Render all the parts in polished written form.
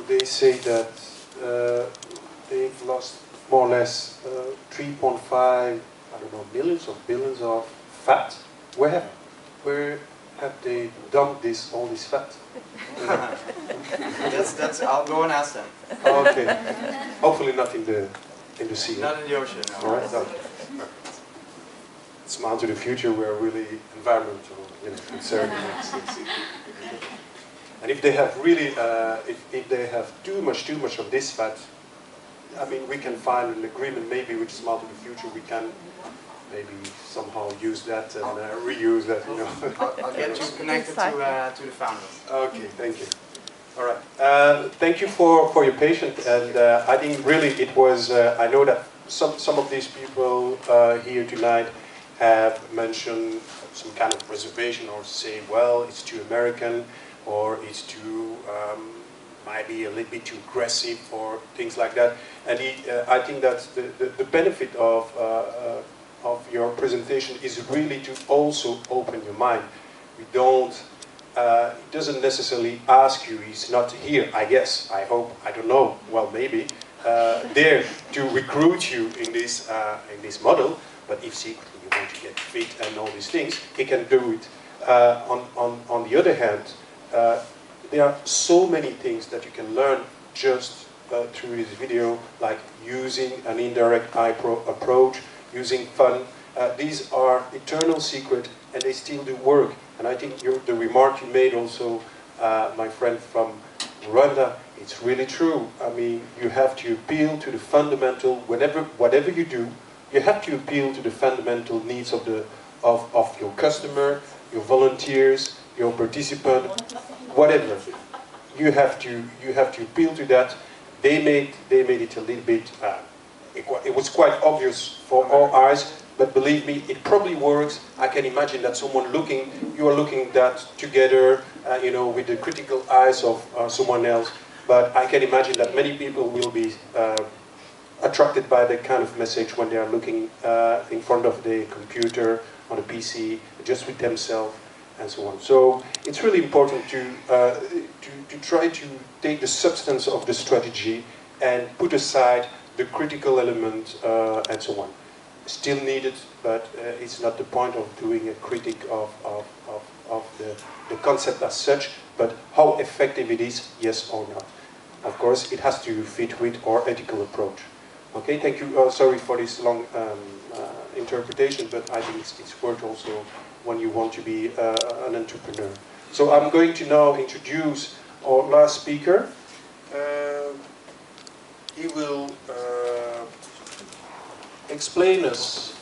they say that they've lost more or less 3.5, I don't know, millions or billions of fat. Where have they dumped all this fat? That's. I'll go and ask them. Okay. Hopefully not in the sea. Not in the ocean. No. All right. Okay. Smile to the future. We're really environmental, concerned. And if they have really, if they have too much of this fat, I mean, we can find an agreement maybe with Smile to the Future. We can maybe somehow use that and reuse that. I'll get you connected to the founders. Okay, thank you. All right. Thank you for your patience, and I think really it was. I know that some of these people here tonight have mentioned some kind of reservation, or say, well, it's too American, or it's too might be a little bit too aggressive, or things like that. And I think that the benefit of your presentation is really to also open your mind. We don't. It doesn't necessarily ask you. He's not here. I guess. I hope. I don't know. Well, maybe there to recruit you in this model. But if secretly you want to get fit and all these things, he can do it. On the other hand, there are so many things that you can learn just through this video, like using an indirect approach, using fun. These are eternal secrets, and they still do work. And I think the remark you made also, my friend from Rwanda, it's really true. I mean, you have to appeal to the fundamental, whatever you do, you have to appeal to the fundamental needs of your customer, your volunteers, your participant, whatever. You have to appeal to that. They made it a little bit. It was quite obvious for all eyes, but believe me, it probably works. I can imagine that you are looking at that together, with the critical eyes of someone else. But I can imagine that many people will be attracted by that kind of message when they are looking in front of the computer, on a PC, just with themselves, and so on. So it's really important to try to take the substance of the strategy and put aside the critical element and so on. Still needed, but it's not the point of doing a critic of the concept as such, but how effective it is, yes or not. Of course, it has to fit with our ethical approach. Okay, thank you. Sorry for this long interpretation, but I think it's worth also when you want to be an entrepreneur. So I'm going to now introduce our last speaker. He will explain us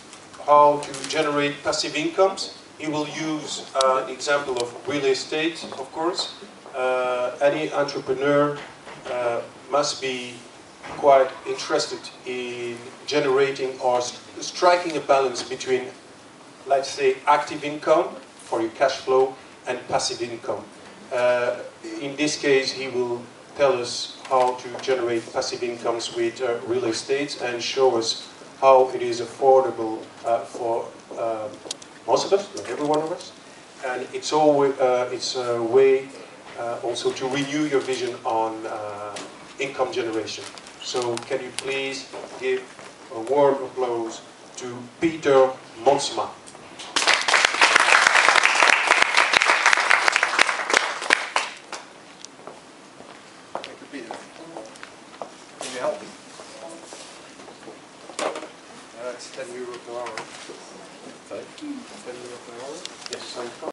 how to generate passive incomes. He will use an example of real estate, of course. Any entrepreneur must be quite interested in generating or striking a balance between, let's say, active income for your cash flow and passive income. In this case, he will tell us how to generate passive incomes with real estate and show us how it is affordable for most of us, not every one of us. And it's a way also to renew your vision on income generation. So can you please give a warm applause to Pieter Monsma. Thank you, Peter. Can you help me? It's €10 per hour. Sorry? €10 per hour? Yes, I'm fine.